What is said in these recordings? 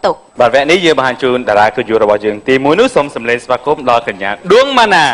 ផ្ទុក បាទវគ្គនេះយើងបង្ហាញជូនតារាគឺយុវរបស់យើងទី1នោះសូមសម្លេងស្វាគមន៍ដល់កញ្ញាដួងម៉ាណា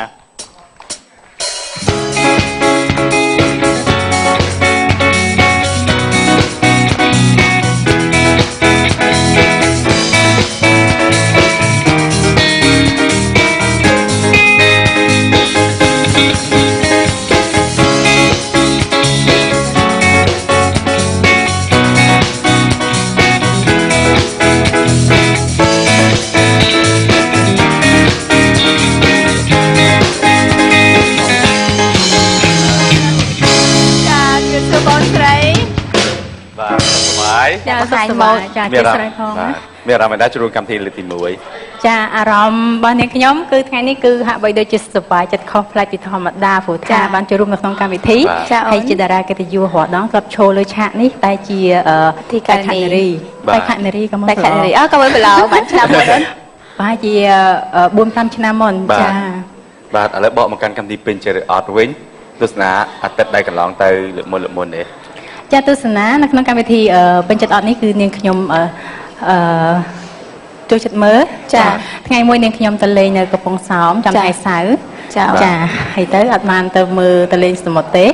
ចាសុខសប្បាយចាជួយស្រ័យផងណា មានអារម្មណ៍ថាជួបកម្មវិធីលើកទី1 ចាអារម្មណ៍របស់អ្នកខ្ញុំគឺថ្ងៃនេះគឺហាក់បីដូចជាសប្បាយចិត្តខុសប្លែកពីធម្មតាព្រោះថាបានចូលរួមនៅក្នុងកម្មវិធីហើយជាតារាកិត្តិយសរាល់ដងធ្លាប់ឈរលើឆាកនេះតែជាទីកែខនារីតែខនារីក៏មកតែខនារីក៏មិនប្រឡងបានឆ្នាំមុនបាទជា 4-5 ឆ្នាំមុនចាបាទឥឡូវបកមកកាន់កម្មវិធីពេញចិត្តអត់វិញទស្សនាអាទិត្យដែលកន្លងទៅលើកមុននេះ ចាទស្សនានៅក្នុងកម្មវិធីពេញចិត្តអត់នេះគឺនាងខ្ញុំចូលចិត្តមើលចាថ្ងៃមួយនាងខ្ញុំទៅលេងនៅកំពង់សោមចាំថ្ងៃសៅរ៍ចាហើយទៅអត់បានទៅមើលទៅលេងសមុទ្រទេ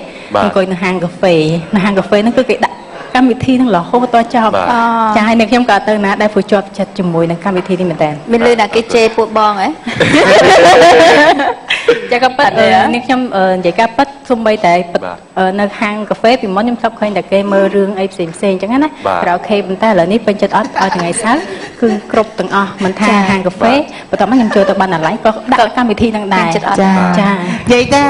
អង្គុយនៅហាងកាហ្វេហ្នឹងគឺគេដាក់កម្មវិធីហ្នឹងរហូតដល់ចប់ចាហើយនាងខ្ញុំក៏ទៅណាដែរព្រោះជាប់ចិត្តជាមួយនឹងកម្មវិធីនេះមែនតើមានលឺថាគេជេរពួកបងហ៎ចាក៏ប៉ិតនាងខ្ញុំនិយាយការប៉ិតសំបីតែនៅហាងកាហ្វេពីមុនខ្ញុំធ្លាប់ឃើញតែគេមើលរឿងអីផ្សេងអញ្ចឹងណាក្រៅខេប៉ុន្តែឥឡូវនេះពេញចិត្តអត់ឲ្យថ្ងៃសៅរ៍គឺគ្រប់ទាំងអស់មិនថាហាងកាហ្វេបន្ទាប់មកខ្ញុំចូលទៅបានអាឡៃក៏ដាក់កម្មវិធីហ្នឹងដែរចានិយាយតែ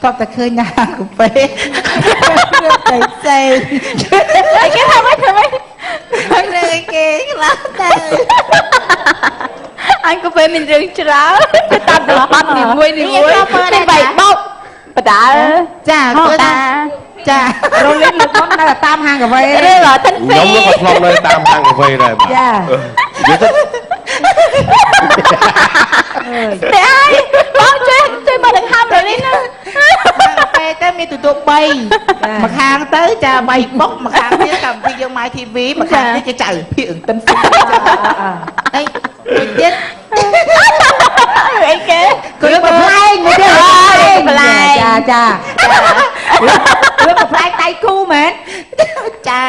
គាត់តែឃើញនៅហាងកាហ្វេរឿងតែផ្សេងគេថាម៉េចរឿងគេខ្លះតែអញកាហ្វេមានរឿងច្រើនទៅតាមតបត់នីមួយមានបែកបោកបដាចាគាត់ចារលីននៅមុននៅតាមហាងកាហ្វេឬអត់ខ្ញុំក៏ធ្លាប់នៅតាមហាងកាហ្វេដែរបាទចានិយាយទៅតែបងជួយមកដល់ហាងរលីនណាកាហ្វេទៅមានទូទៅ3មកខាងទៅចា3បុកមកខាងទៀតកម្មវិធីយើង My TV មកខាងនេះគេចៅភាគអង្តិនសុខអីទៀតអីគេគឺប្រផ្លែងមួយទៀតប្រផ្លែងចារឿងប្រផ្លែងដៃគូមែនចា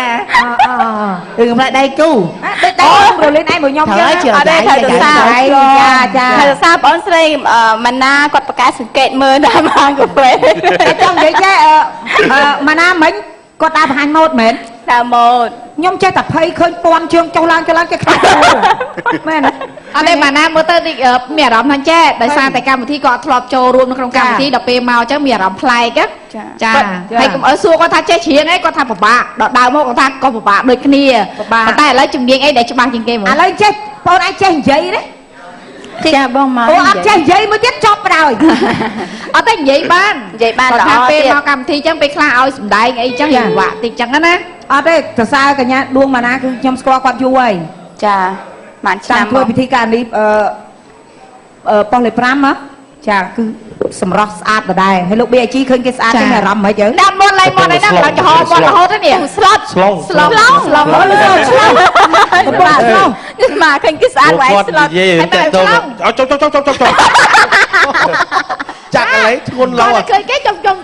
រឿងប្រផ្លែងដៃគូដូចដៃរលីនឯងមកខ្ញុំចឹងអត់ទេត្រូវទៅសារចាត្រូវសារបងស្រីម៉ាណាគាត់ប្រកាសសង្កេតមើលតាមហាងកាហ្វេចង់និយាយចេះម៉ាណាមិញគាត់ដើរបង្ហាញម៉ូដមែនដើរម៉ូដខ្ញុំចេះតែភ័យឃើញពាន់ជើងចុះឡើងចេះខ្លាចមែនអត់ទេម៉ាណាមើលទៅមានអារម្មណ៍ថាចេះដោយសារតែកម្មវិធីគាត់ធ្លាប់ចូលរួមនៅក្នុងកម្មវិធីដល់ពេលមកចឹងមានអារម្មណ៍ប្លែកចាហើយកុំអើសួរគាត់ថាចេះច្រៀងអីគាត់ថាពិបាកដល់ដើមមកគាត់ថាក៏ពិបាកដូចគ្នាប៉ុន្តែឥឡូវជំនាញអីដែលច្បាស់ជាងគេមកឥឡូវចេះបងអាចចេះនិយាយទេចាបងមកអូអត់ចេះនិយាយមួយទៀតចប់បណ្ដោយអត់ទេនិយាយបានល្អទៀតពេលមកកម្មវិធីចឹងពេលខ្លះឲ្យសម្ដែងអីចឹងវាពិបាកតិចចឹងណាអត់ទេសរសើរកញ្ញាដួងម៉ាណាគឺខ្ញុំស្គាល់គាត់យូរហើយចាបានឆ្នាំធ្វើពិធីការនេះប៉ុស្តិ៍លេខ5ហ៎ចាគឺសម្រស់ស្អាតដដែលហើយលោក BIG ឃើញគេស្អាតចឹងអារម្មណ៍មិនហិចដាក់មុនឡើយមុនឯហ្នឹងដល់ចំហមាត់រហូតនេះស្លុតស្លុតមកឃើញគេស្អាតហើយស្លុតហើយតែស្លុតចុះចាក់កន្លែងធ្ងន់ឡោឃើញគេចុងខ្ញុំ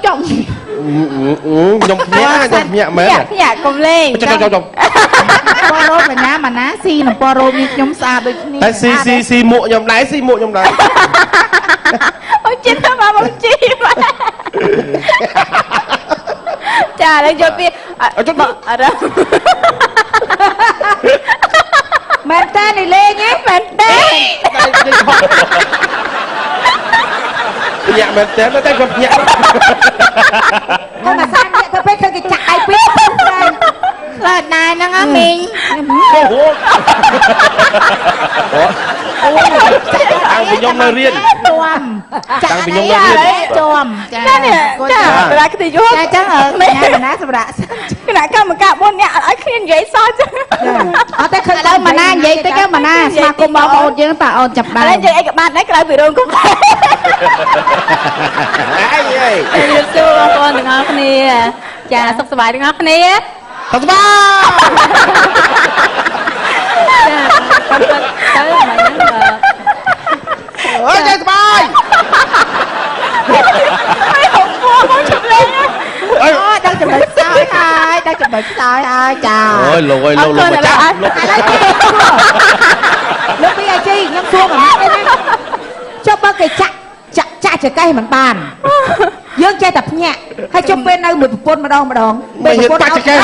ភ្ញាក់មែនភ្ញាក់កុំលេងចុះពណ៌រោមបញ្ញាម៉ាណាស៊ីនឹងពណ៌រោមនេះខ្ញុំស្អាតដូចគ្នាតែស៊ីមួកខ្ញុំដែរអូចិត្តទៅមកជីចាឥឡូវយកពីចុះអរមែនតើនេះលេងហ៎មែនតើភ្ញាក់មែនតើតែគាត់ភ្ញាក់គាត់មកសាននេះទៅពេលឃើញគេចាក់ដៃពីរខ្លាចណែហ្នឹងហ៎មីងអូតាំងពីខ្ញុំនៅរៀនតាំងពីខ្ញុំនៅរៀនជាប់ចាតារាគតិយុចាចឹងម៉ាណាសម្រាប់គណៈកម្មការ4នាក់អត់ឲ្យគ្នានិយាយសោះចឹងអត់តែឃើញដល់ម៉ាណានិយាយតិចម៉ាណាស្មាគមបងប្អូនយើងតើអូនចាប់ដើមនិយាយអីក៏បានដែរក្រៅពីរោងកុំអីរៀបសួរបងប្អូនទាំងអស់គ្នាចាសុខសប្បាយទាំងអស់គ្នាសុខសប្បាយ เฮ้ยใจสบาย ไม่หงมัวมองฉุบเลย เฮ้ย đang chuẩn bị sao ai đang chuẩn bị sao ai chà โอ้ยลงลงมาจับ lúc bây giờ chi nhâm xuông à cho bao cái chặt chặt chặt chặt cây mình bàn dương chơi tập nhẹ hay trong bên đây mười phút mà đòn ไม่เห็นปากจะแก้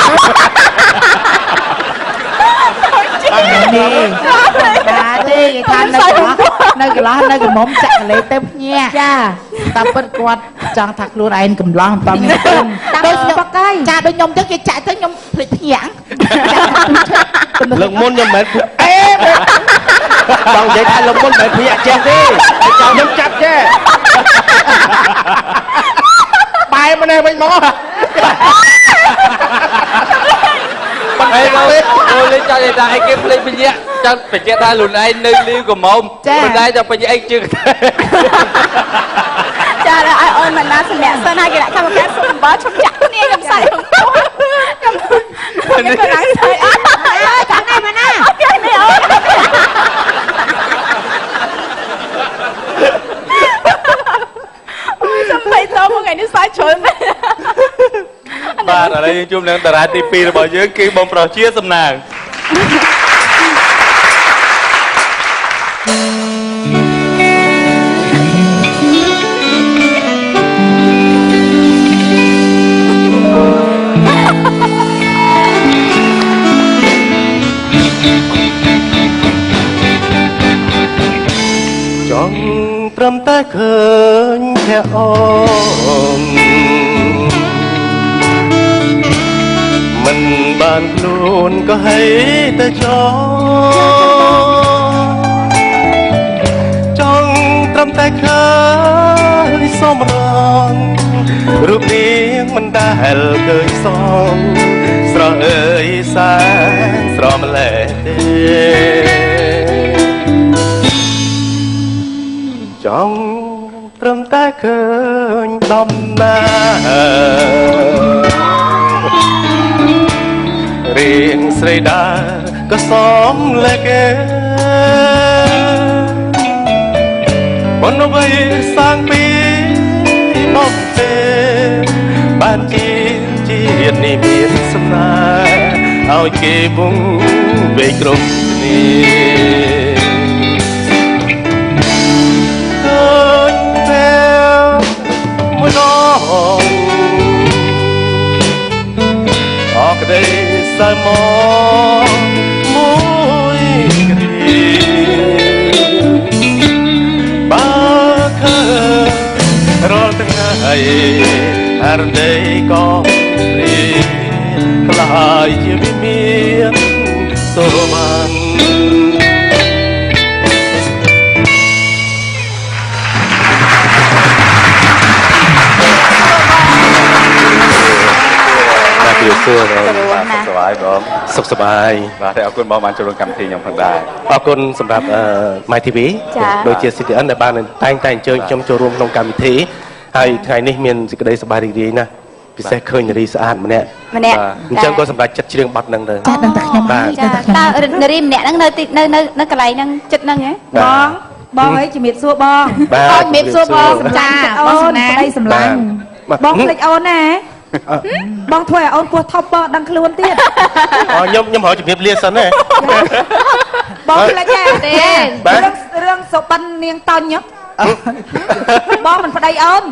đi à đi than nơi cái mồm chặt lấy tép nhẹ cha ta bất quạt chẳng thật luôn anh cầm lon tao mình tôi bắt cây cha tôi nhom tới cái chạy tới nhom lịch nhãn លឹកមុនខ្ញុំមិនអេបងនិយាយថាលឹកមុនមិនភ្ញាក់ចេះទេខ្ញុំចាប់ចេះបាយមកនេះវិញមក Ê đâu, lên cho người ta ai kiếm lên bên nhẹ, cho phải chết ta lùn ai nơi liu của mông, bên đây cho bên nhẹ anh chưa. ចាដល់ឲ្យអូនមិនណាសម្រាប់សិនហើយគេដាក់កម្មការសុំបើឈុំចាក់គ្នាខ្ញុំសៃក្នុងខ្ញុំខ្ញុំក៏ឡើងសៃអើចាំនេះមកណាអូខេនេះអូនអូយសំបីតមកថ្ងៃនេះសៃជ្រុលមែន បាទឥឡូវយើងជួបនឹងតារាទី2របស់យើងគឺបងប្រុសជាសំណាង ចង់ត្រឹមតែឃើញភ័ក្រអូនមិនបានខ្លួនក៏ហីតែចង់ត្រឹមតែឃើញសមរងរូបនាងមិនដែលឃើញសងស្រស់អើយសែនស្រស់ម្លេះទេចង់ត្រឹមតែឃើញដំណើររៀងស្រីដាក៏សមលេកេបនវ័យសាងពីមកទេបានជាតិនេះមានសំណាឲ្យគេវងវេគ្រប់គ្នាក្តីសើមកមួយគ្រាបើឃើញរាល់ថ្ងៃអរដីក៏ព្រាខ្លាយជាវិមានសូបាន សួរបងសុខសប្បាយបងសុខសប្បាយបាទអរគុណបងបានចូលរួមកម្មវិធីខ្ញុំផងដែរអរគុណសម្រាប់My TV ដូចជា CTN ដែលបានតែងតែអញ្ជើញខ្ញុំចូលរួមក្នុងកម្មវិធីហើយថ្ងៃនេះមានសេចក្តីសប្បាយរីករាយណាស់ពិសេសឃើញនារីស្អាតម្នាក់អញ្ចឹងក៏សម្រាប់ចិត្តច្រៀងបទហ្នឹងទៅចាដឹងតែខ្ញុំបាទតើនារីម្នាក់ហ្នឹងនៅកន្លែងហ្នឹងចិត្តហ្នឹងហ៎បងអីជំរាបសួរបងបងជំរាបសួរបងចាបងសំណាងដីសម្លាញ់បងភ្លេចអូនណាបងធ្វើឲ្យអូនពោះថប់បងដឹងខ្លួនទៀតអូខ្ញុំរកជំរាបលាសិនទេបងភ្លេចទេរឿងសុបិននាងតោញបងមិនប្តីអូន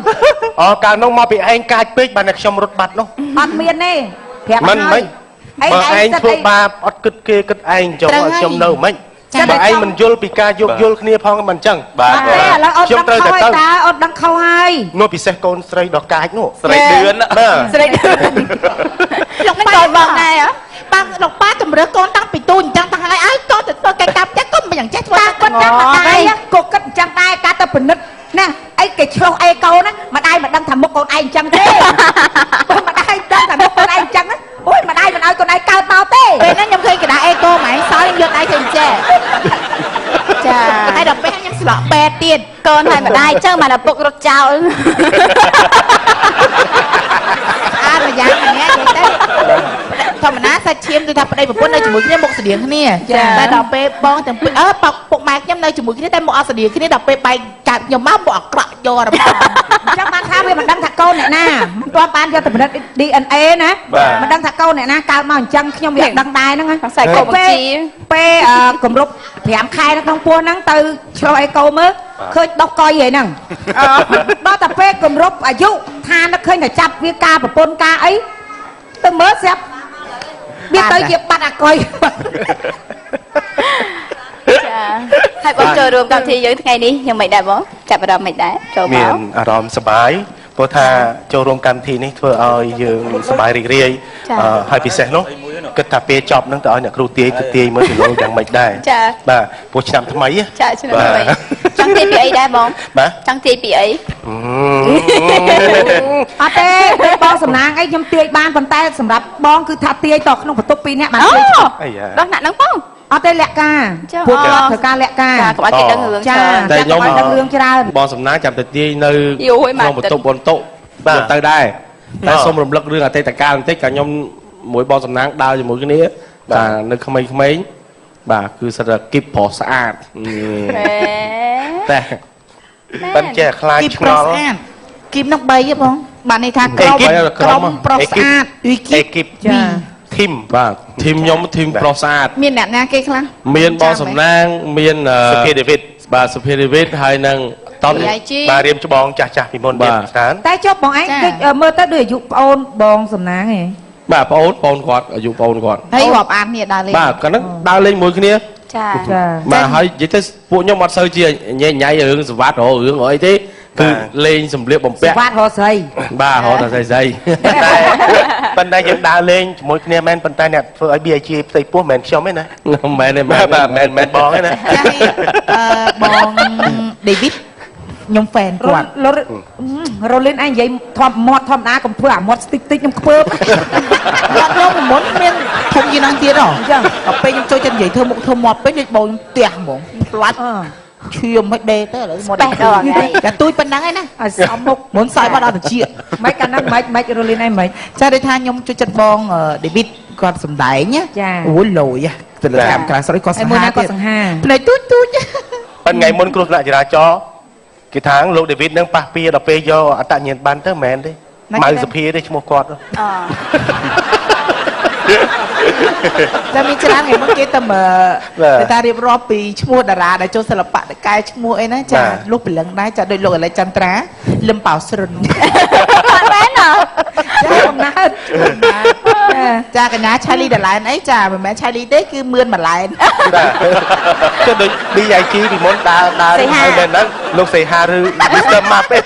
អូកាលនោះមកពីឯងកាចពេកបានតែខ្ញុំរត់បាត់នោះអត់មានទេប្រាប់មិនបើឯងធ្វើបាបអត់គិតគេគិតឯងចុះខ្ញុំនៅមិនបើឯងមិនយល់ពីការយោគយល់គ្នាផងមិនអញ្ចឹងបាទខ្ញុំត្រូវតែទៅអត់ដឹងខុសហើយនោះពិសេសកូនស្រីដល់កាចនោះស្រីឌឿនស្រីឌឿនលោកមិនដល់បងដែរបងលោកប៉ាជំរឿកូនតាំងពីទូអញ្ចឹងតាំងហើយកូនទៅធ្វើកិច្ចការផ្ទះកុំយ៉ាងចេះធ្វើកូនចាំម្ដាយក៏គិតអញ្ចឹងដែរការទៅពិនិត្យណាអីគេឆ្លោះអីកូនណាម្ដាយមិនដឹងថាមុខកូនឯងអញ្ចឹងទេកូនម្ដាយដឹងថាមុខកូនឯងអញ្ចឹងណាអូយម្ដាយមិនឲ្យកូនឯងកើតមកទេពេលហ្នឹងខ្ញុំឃើញកណ្ដាលអេកូម៉ែសោយយកដៃទៅចេះចាហើយដល់ពេលខ្ញុំស្លក់ពេទ្យទៀតកូនហើយម្ដាយចឹងមកដល់ពុករត់ចោលអាម្យ៉ាងម្នាក់និយាយទៅធម្មតាសាច់ ឈាមគឺថាប្តីប្រពន្ធនៅជាមួយគ្នាមុខស្តៀងគ្នាតែដល់ពេលបងទាំងពីរពុកម៉ែខ្ញុំនៅជាមួយគ្នាតែមុខអត់ស្តៀងគ្នាដល់ពេលបែកកាត់ខ្ញុំមកមុខអាក្រក់យករបស់ ចឹងបានថាវាមិនដឹងថាកូនអ្នកណាមិនទាន់បានយកទៅពិនិត្យ DNA ណាមិនដឹងថាកូនអ្នកណាកើតមកអញ្ចឹងខ្ញុំវាដឹងដែរហ្នឹងខ្សែកូនបញ្ជីពេលគម្រប់5ខែនៅក្នុងពោះហ្នឹងទៅឆ្លោះអេកូមើលឃើញដុសកុយហ្នឹងដល់តែពេលគម្រប់អាយុថានឹកឃើញតែចាប់វាការប្រពន្ធការអីទៅមើលស្រាប់វាទៅជាបាត់អាកុយ ចាហើយបងចូលរួមកម្មវិធីយើងថ្ងៃនេះខ្ញុំមិនដែរបងចាប់អារម្មណ៍មិនដែរចូលមក មានអារម្មណ៍សប្បាយព្រោះថាចូលរួមកម្មវិធីនេះធ្វើឲ្យយើងសប្បាយរីករាយហើយពិសេសនោះគិតថាពេលចប់នឹងទៅឲ្យអ្នកគ្រូទាយទៅទាយមើលគីឡូយ៉ាងម៉េចដែរបាទព្រោះឆ្នាំថ្មី ចាឆ្នាំថ្មីចង់ទាយពីអីដែរបងបាទចង់ទាយពីអីអត់ទេបងសំណាងអីខ្ញុំទាយបានប៉ុន្តែសម្រាប់បងគឺថាទាយតក្នុងបន្ទប់2នាក់បានទាយចប់ ដោះណាក់ហ្នឹងបង អត់ទេលក្ខការពួកគាត់ធ្វើការលក្ខការ ចាកុំឲ្យគេដឹងរឿងច្រើន តែខ្ញុំ ដឹងរឿងច្រើន បងសំណាងចាំតែទាយនៅក្នុងបន្ទប់បន្តុបាទទៅដែរតែសូមរំលឹករឿងអតីតកាលបន្តិចក៏ខ្ញុំមួយបងសំណាងដើរជាមួយគ្នាបាទនៅក្មេងៗបាទគឺសិតតែគីបប្រុសស្អាតតែបានចេះខ្លាចឆ្ងល់ គីបនឹង3ហ៎បងបាទនេះថាក្រុមប្រុសស្អាតអ៊ីគីប ចាធីមបាទធីមខ្ញុំធីមប្រុសស្អាត មានអ្នកណាគេខ្លះ មានបងសំណាងមានសុភាដេវីតបាទសុភាដេវីតហើយនឹងតនបាទរៀមច្បងចាស់ពីមុនបាទច្រើន តែចុះបងឯងគេមើលទៅដូចអាយុប្អូនបងសំណាងហ៎ បាទប្អូនគាត់អាយុប្អូនគាត់ ហើយរាប់អានគ្នាដើរលេង បាទគាត់នឹងដើរលេងមួយគ្នា ចា បាទហើយនិយាយទៅពួកខ្ញុំអត់សូវជាញ៉ៃញ៉ៃរឿងសវត្តរឿងអីទេគឺលេងសម្លៀកបំពាក់ សវត្តរស្រី បាទរត់តែស្រីតែប៉ុន្តែយើងដើរលេងជាមួយគ្នាមែនប៉ុន្តែអ្នកធ្វើឲ្យ BIG ផ្ទៃពោះមិនមែនខ្ញុំទេណាមែនទេបាទមែនបងទេណា ចាបង David ខ្ញុំ fan គាត់ រលីនឯងនិយាយមាត់ធម្មតាកុំធ្វើអាមាត់ស្តិចតិចខ្ញុំខ្ពើប គាត់ខ្ញុំមុនមានធំជាងហ្នឹងទៀតហ៎អញ្ចឹងដល់ពេលខ្ញុំចូលចិត្តនិយាយធ្វើមុខធ្វើមាត់ពេកដូចបងផ្ទះហ្មងផ្លាច់ឈាមមិនដេទៅឥឡូវមកដេចាទូចប៉ុណ្ណឹងឯណាឲ្យសំមុខមុនសើបាត់អត់តិចមិនកាលហ្នឹងមិនរលីនឯងមិនចាដូចថាខ្ញុំចូលចិត្តបង David គាត់សំដែងចាអូយលយទៅលើកម្មការស្រីគាត់សង្ហាទៀតភ្នែកទូចទូច ប៉ុន្តែថ្ងៃមុនគ្រោះថ្នាក់ចរាចរណ៍គេថាលោក David នឹងប៉ះពៀដល់ពេលយកអត្តញ្ញាណប័ណ្ណទៅមិនមែនទេម៉ៅសុភាទេឈ្មោះគាត់ តែមានច្រើនថ្ងៃមុនគេតែរៀបរាប់ពីឈ្មោះតារាដែលចូលសិល្បៈតកែឈ្មោះអីណាចាលោកព្រលឹងដែរចាដូចលោកអលេចន្ទ្រាលឹមប៉ៅស្រុនមែនចាកំណើតចាកញ្ញាឆៃលីដឡែនអីចាមិនមែនឆៃលីទេគឺមឿនម៉ឡែនចាដូច BIG ពីមុនដើរហើយមែនហ្នឹងលោកសីហាឬ Mr. Map ទេ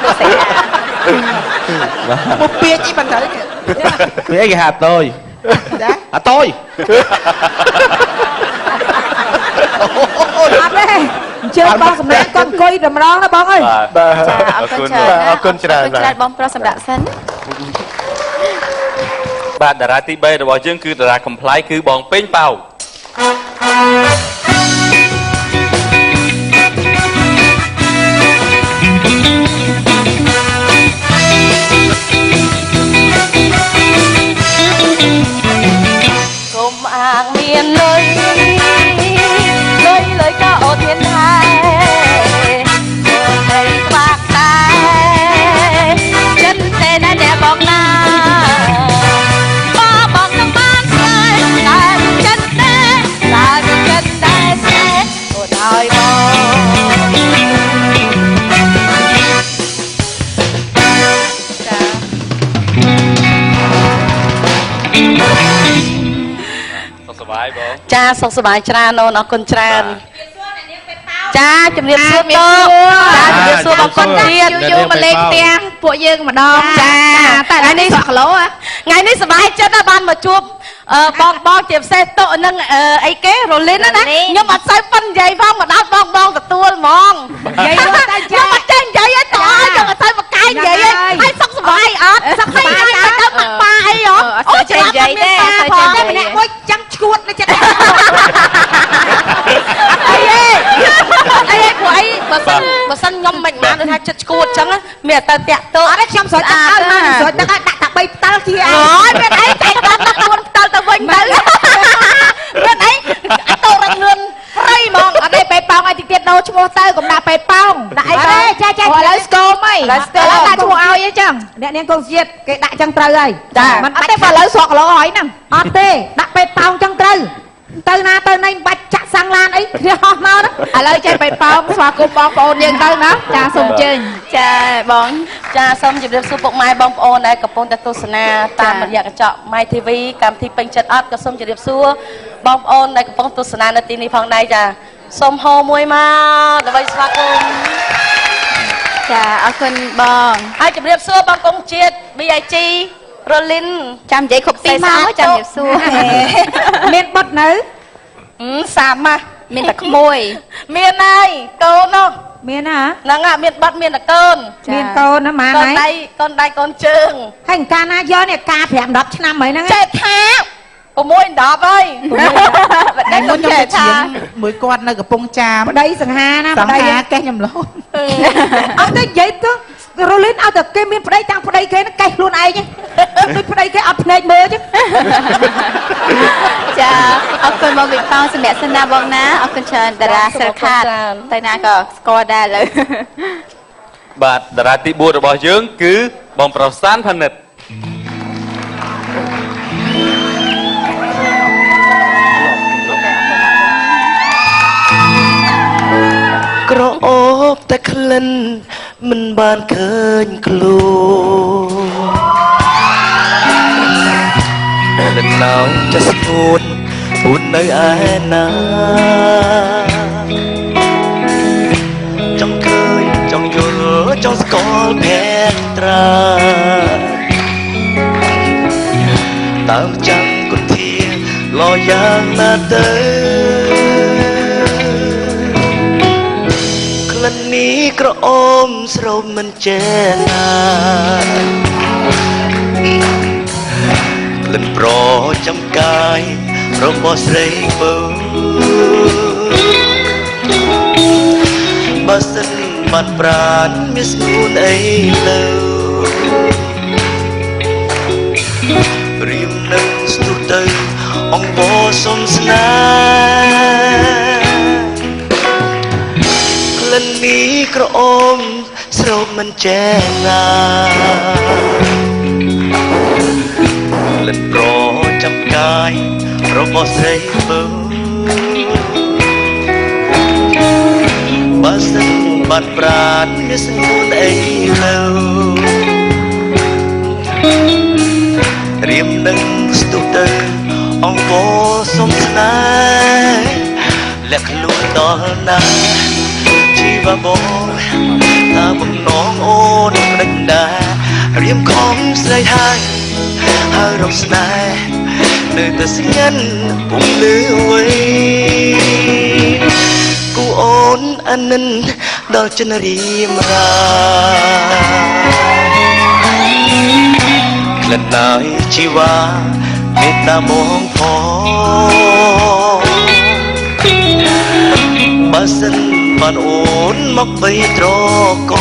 លោកសីហាមកពាក្យអីបន្តទៅពាក្យគេហៅតូយចាអត់តូយអត់ទេអញ្ជើញបងសម្រាប់កូនអង្គុយតែម្ដងណាបងអើយចាអរគុណច្រើនបងប្រុសសម្រាប់សិនបាទតារាទី3របស់យើងគឺតារាកំ pl គឺបងពេញប៉ៅ គុំអាងមានលុយក៏អត់មានដែរទៅខ្វាក់ដែរចិត្តតែអ្នកបងណាបងនឹងបានស្គាល់តែចិត្តដែរស្នេហ៍អត់ឲ្យបងចាសុខសប្បាយច្រើនអូនអរគុណច្រើនចាជំរាបសួរតចាជំរាបសួរបងប្អូនទៀតយូរមកលេងផ្ទះពួកយើងម្ដងចាតែថ្ងៃនេះ10គីឡូថ្ងៃនេះសប្បាយចិត្តណាស់បានមកជួបបងជាពិសេសតុនឹងអីគេរលីនណាខ្ញុំអត់សូវប៉ុននិយាយផងមកដល់បងទទួលហ្មងនិយាយតែខ្ញុំអត់ចេះនិយាយទេតើខ្ញុំអត់សូវមកកាយនិយាយហើយសុខសប្បាយអត់សុខសប្បាយទៅប៉ាអីហ៎អូចេះនិយាយទេផងតែម្នាក់មួយចាំឈួតនៅចិត្តអីពួកអីបើសិនខ្ញុំមិនបានថាចិត្តឈួតអញ្ចឹងមានតែតាក់ទោអត់ទេខ្ញុំស្រោចទឹកអើមកស្រោចទឹកដាក់តែ3ផ្ដិលជាអើយមានអីតែបានដាក់4ផ្ដិល ឥឡូវដាក់ឈ្មោះឲ្យអីចឹងអ្នកនាងកងជាតិគេដាក់ចឹងត្រូវហើយចាមិនអត់ទេបើឥឡូវស្រកឡហើយហ្នឹងអត់ទេដាក់ពេទ្យប៉ោងចឹងត្រូវទៅណាទៅណៃបាច់ចាក់សាំងឡានអីគ្នាហោះមកឥឡូវចេះពេទ្យប៉ោងស្វាគមន៍បងប្អូនយើងទៅណាចាសូមអញ្ជើញចាបងចាសូមជម្រាបសួរពុកម៉ែបងប្អូនដែលកំពុងតែទស្សនាតាមរយៈកញ្ចក់ My TV កម្មវិធីពេញចិត្តអត់ក៏សូមជម្រាបសួរបងប្អូនដែលកំពុងទស្សនានៅទីនេះផងដែរចាសូមហៅមួយមកដើម្បីស្វាគមន៍ចាអរគុណបងហើយជម្រាបសួរបងកងជាតិ BIG រលីនចាំនិយាយគ្រប់ទីមកចាំជម្រាបសួរមានបត់នៅសាមម៉ាមានតែក្មួយមានហើយកូននោះមានហ៎ហ្នឹងមានបត់មានតែកូនមានកូនណាម៉ាហើយកូនដៃកូនជើងហើយកាលណាយកនេះការ5 10ឆ្នាំហើយហ្នឹងចេះថា6 10ហើយតែខ្ញុំចេះថាមួយគាត់នៅកំពង់ចាមប្តីសង្ហាណាប្តីកេះខ្ញុំលោអត់ទេនិយាយទៅរលីនឲ្យតែគេមានប្តីតាំងប្តីគេកេះខ្លួនឯងដូចប្តីគេអត់ភ្នែកមើលចឹងចាអរគុណបងវិប៉ោសម្រាប់សិនណាបងណាអរគុណច្រើនតារាសិលខាតតែណាក៏ស្គាល់ដែរលើបាទតារាទី4របស់យើងគឺបងប្រសានផានិតក្រអូបតែក្លិនមិនបានឃើញខ្លួនលិនឡោចស្ពួនពួននៅឯណាចង់ឃើញចង់យល់ចង់ស្គាល់ភេទត្រាតាមចាំគុធាលយ៉ាងណាទៅក្លិននេះក្រអូមស្រោមមិនចេះណាក្លិនប្រចាំកាយរបស់ស្រីបើបើសិនបានប្រានមានស្នួនអីលើរៀមនឹងស្ទុះទៅអង្វរសុំស្នេហ៍ក្លិននេះក្រអូមស្រោមមិនចេះណាក្លិនប្រចាំកាយរបស់ស្រីបើបើសិនបានប្រានមានស្នួនអីលើរៀមនឹងស្ទុះទៅអង្វរសុំស្នេហ៍លាក់ខ្លួនដល់ណាជីវបងតាបំណងអូនមិនដែររៀមខំស្រីហើយរកស្នេហ៍នៅតែស្ងាត់ពុំលឺអ្វីគូអូនអានិនដល់ចិនរៀមរាក្លិនណយជីវ៉ាមេត្តាបងផងបើសិនបានអូនមកបីត្រក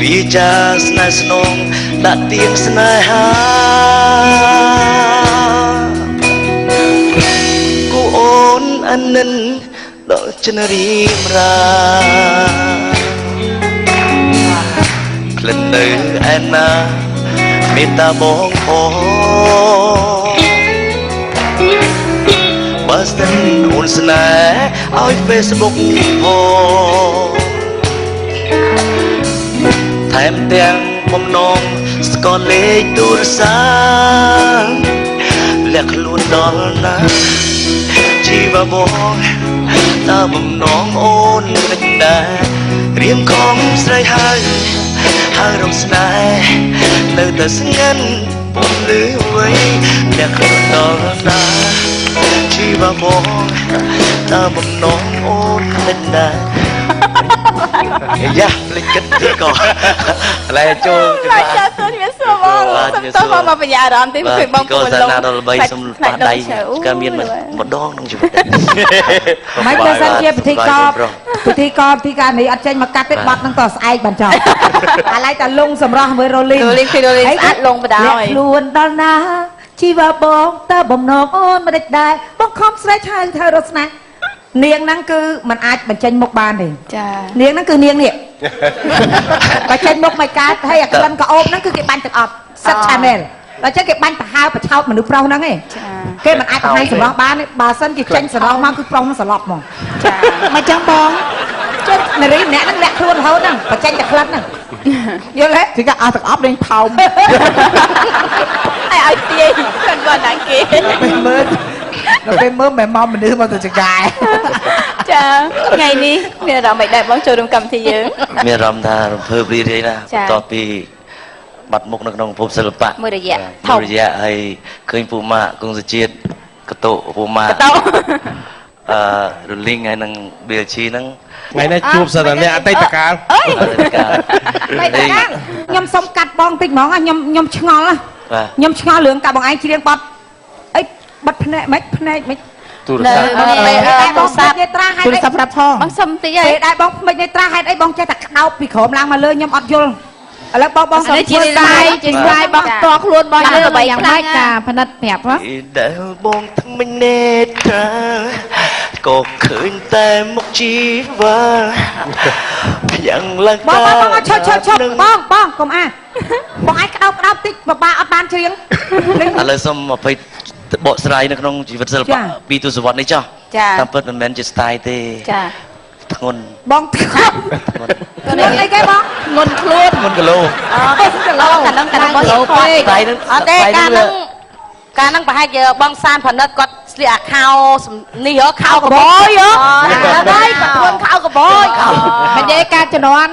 វាចាស្នេហ៍ស្នងដាក់ទៀងស្នេហាគូអូនអានិនដល់ចិនរៀមរាក្លិននៅឯណាមេត្តាបងបើស្ទើអូនស្នេហ៍ឲ្យ Facebook ផងថែមទាំងបំណងស្គាល់លេខទូរស័ព្ទលាក់ខ្លួនដល់ណាជីវបងតើបំណងអូនមិនដែររៀមខំស្រីហើយរកស្នេហ៍នៅតែស្ងាត់ពុំលឺអ្វីលាក់ខ្លួនដល់ណាជីវបងតើបំណងអូនមិនដែរយ៉ាភ្លេចគិតទៀតក៏ឡែចូលច្បាស់ចាសូមមានសួរបងសូមមកបញ្ញាអារម្មណ៍ទីគឺបងប្អូនលោកដល់ល្បីសូមប៉ះដៃក៏មានម្ដងក្នុងជីវិតមិនទៅសិនជាពិធីការនេះអត់ចេញមកកាត់ទេបាត់នឹងតស្អែកបានចោលអាឡៃតាលងសម្រស់មើលរលីនស្អាតលងបដ ாய் ខ្លួនដល់ណាជីវបងតើបំណងអូនមិនដេចដែរបងខំស្រែកហៅរត់ស្នេហ៍ នាងហ្នឹងគឺมันអាចបញ្ចេញមុខបានទេ ចា នាងហ្នឹងគឺនាងនេះបញ្ចេញមុខមិនកើតហើយអាក្លិនក្អូបហ្នឹងគឺគេបាញ់ទាំងអត់សិត channel ដល់ចឹងគេបាញ់ប្រហើបឆោតមនុស្សប្រុសហ្នឹងឯងគេមិនអាចបង្ហាញសម្រស់បានទេបើសិនជាចេញសម្រស់មកគឺប្រុសហ្នឹងសន្លប់ហ្មង ចា មកចឹងបង ចេញនារីម្នាក់ហ្នឹងលាក់ខ្លួនរហូតហ្នឹងបញ្ចេញតែក្លិនហ្នឹងយល់ទេ គឺគេអស់ទាំងអស់លេងថោម ឲ្យទាយខ្លួនគាត់ណាគេ ពេលមើលមិនមកមនុស្សមកទៅចង្កាយ ចាថ្ងៃនេះមានអារម្មណ៍មិនដែរបងចូលរួមកម្មវិធីយើង មានអារម្មណ៍ថារំភើបរីករាយណាស់ ចា៎ បន្ទាប់ពីបាត់មុខនៅក្នុងភពសិល្បៈ មួយរយៈ មួយរយៈហើយឃើញពូម៉ាក់គង់សុជាតិកតុពូម៉ាក់ កតោ រលីងហើយនឹង BLG ហ្នឹង ថ្ងៃនេះជួបសិនតែអ្នកអតីតកាល អើយ ការ តែតែខ្ញុំសុំកាត់បងតិចហ្មងខ្ញុំឆ្ងល់ណា បាទ ខ្ញុំឆ្ងល់រឿងកាបងឯងច្រៀងបត់អីបត់ភ្នែកមិនភ្នែកមិន ទូរ នៅ ស័ព្ទ ពេលដែលបងស្ដាប់នេត្រាហេតុ ទូរ អី ស័ព្ទប្រាប់ផង បងសុំតិចហើយ ពេលដែលបងភ្មិចនេត្រាហេតុអីបងចេះតែក្តោបពីក្រោមឡើងមកលើខ្ញុំអត់យល់ឥឡូវបងសុំ ជាស្លាយជាស្លាយបងតខ្លួនបងយើងយ៉ាងម៉េចការផលិតប្រាប់ហ៎ ដែលបងថ្មិញនេត្រាក៏ឃើញតែមុខជីវ៉ាយ៉ាងឡើង បងឈប់បងកុំអាបងឯងក្តោបតិចបបាអត់បានច្រៀង ឥឡូវសូម20បកស្រាយនៅក្នុងជីវិតសិល្បៈពីទស្សវត្សនេះចុះ ចា តាមពិតមិនមែនជា style ទេ ចា ធ្ងន់ បងធ្ងន់អីគេបង ងន់ខ្លួន ធ្ងន់គីឡូ អូគីឡូកាលហ្នឹងកាលបងស្គាល់ style ហ្នឹង អត់ទេកាលហ្នឹងប្រហែលជាបងសានផលិតគាត់ស្លៀកអាខោនេះខោកបយហ្នឹងហើយគាត់ខោកបយ មិននិយាយការជំនាន់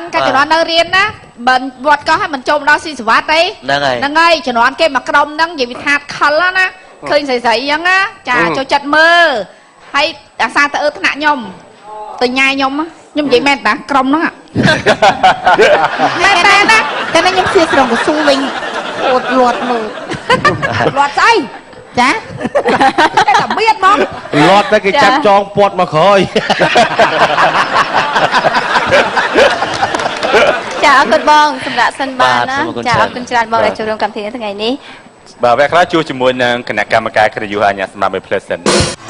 នៅរៀនណាមិនវត្តកោះឲ្យមិនចូលដល់ស៊ីសវត្តអី ហ្នឹងហើយ ហ្នឹងហើយជំនាន់គេមកក្រុមហ្នឹងនិយាយវិថាខលណាឃើញស្រីៗអញ្ចឹងណាចាចូលចិត្តមើលហើយអាសាទៅអឺថ្នាក់ខ្ញុំទៅញ៉ាយខ្ញុំនិយាយមែនតាក្រុមហ្នឹងមែនតាណា តែខ្ញុំជឿស្រងកស៊ូវិញអូតលាត់មើល លាត់ស្អី ចា តែតែមានហ្មង លាត់តែគេចាប់ចងពាត់មកក្រោយ ចាអរគុណបងសម្រាប់សិនបានណាចាអរគុណច្រើនបងដែលចូលរួមកម្មវិធីថ្ងៃនេះ បាទវគ្គខ្លះជួបជាមួយនឹងគណៈកម្មការកិត្តិយសអាជ្ញាសម្រាប់ឲ្យផ្លេសិន